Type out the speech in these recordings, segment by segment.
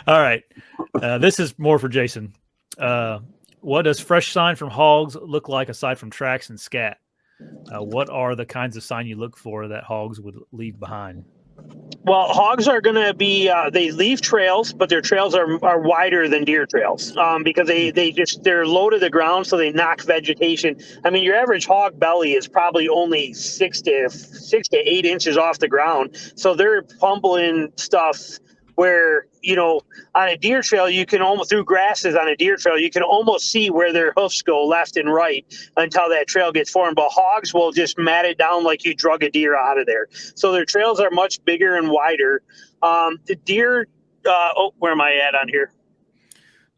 All right. This is more for Jason. What does fresh sign from hogs look like aside from tracks and scat? What are the kinds of sign you look for that hogs would leave behind? Well, hogs are going to be, they leave trails, but their trails are wider than deer trails because they're low to the ground, so they knock vegetation. I mean, your average hog belly is probably only 6 to 8 inches off the ground. So they're pumping stuff where, on a deer trail, you can almost, through grasses on a deer trail, you can almost see where their hoofs go left and right until that trail gets formed. But hogs will just mat it down like you drug a deer out of there. So their trails are much bigger and wider. The deer, where am I at on here?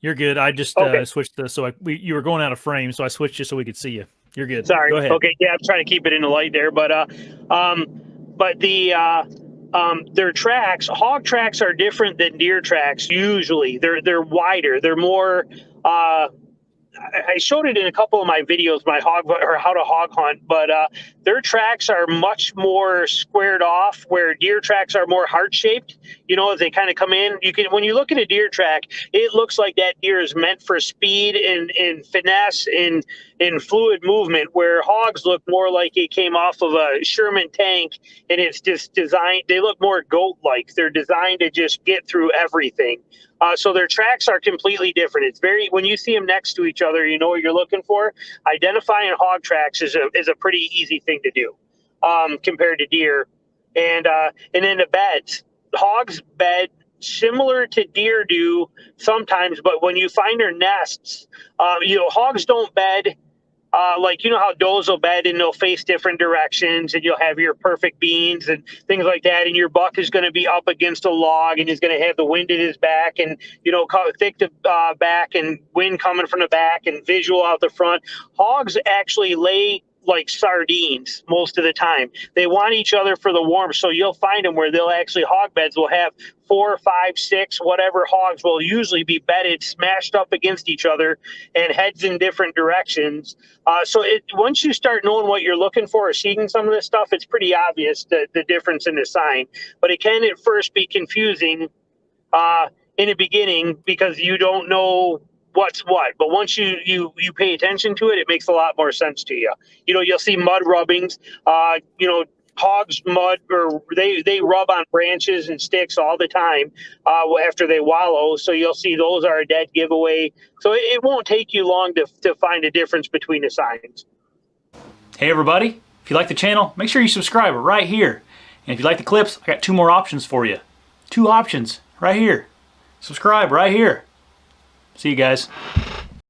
You're good. I just Okay. switched you were going out of frame, so I switched you so we could see you. You're good. Sorry. Go ahead. Okay. Yeah, I'm trying to keep it in the light there, but their tracks, hog tracks are different than deer tracks. Usually, they're wider. They're more. I showed it in a couple of my videos, my hog or how to hog hunt, but their tracks are much more squared off, where deer tracks are more heart shaped. As they kind of come in, when you look at a deer track, it looks like that deer is meant for speed and finesse and fluid movement, where hogs look more like it came off of a Sherman tank, and it's just designed. They look more goat-like. They're designed to just get through everything. So their tracks are completely different. It's when you see them next to each other, you know what you're looking for. Identifying hog tracks is a pretty easy thing to do compared to deer. And then the beds. Hogs bed similar to deer do sometimes, but when you find their nests, hogs don't bed. Like, how does will bed and they'll face different directions, and you'll have your perfect beans and things like that. And your buck is going to be up against a log and he's going to have the wind at his back and, thick to back and wind coming from the back and visual out the front. Hogs actually lay like sardines most of the time. They want each other for the warmth. So you'll find them where hog beds will have 4, 5, 6, whatever hogs will usually be bedded, smashed up against each other and heads in different directions. So once you start knowing what you're looking for or seeing some of this stuff, it's pretty obvious the difference in the sign. But it can at first be confusing in the beginning because you don't know what's what. But once you pay attention to it, it makes a lot more sense to you. You'll see mud rubbings. Hogs mud, or they rub on branches and sticks all the time after they wallow. So you'll see those are a dead giveaway. So it won't take you long to find a difference between the signs. Hey everybody, if you like the channel, make sure you subscribe right here. And if you like the clips, I got 2 more options for you. 2 options right here. Subscribe right here. See you guys.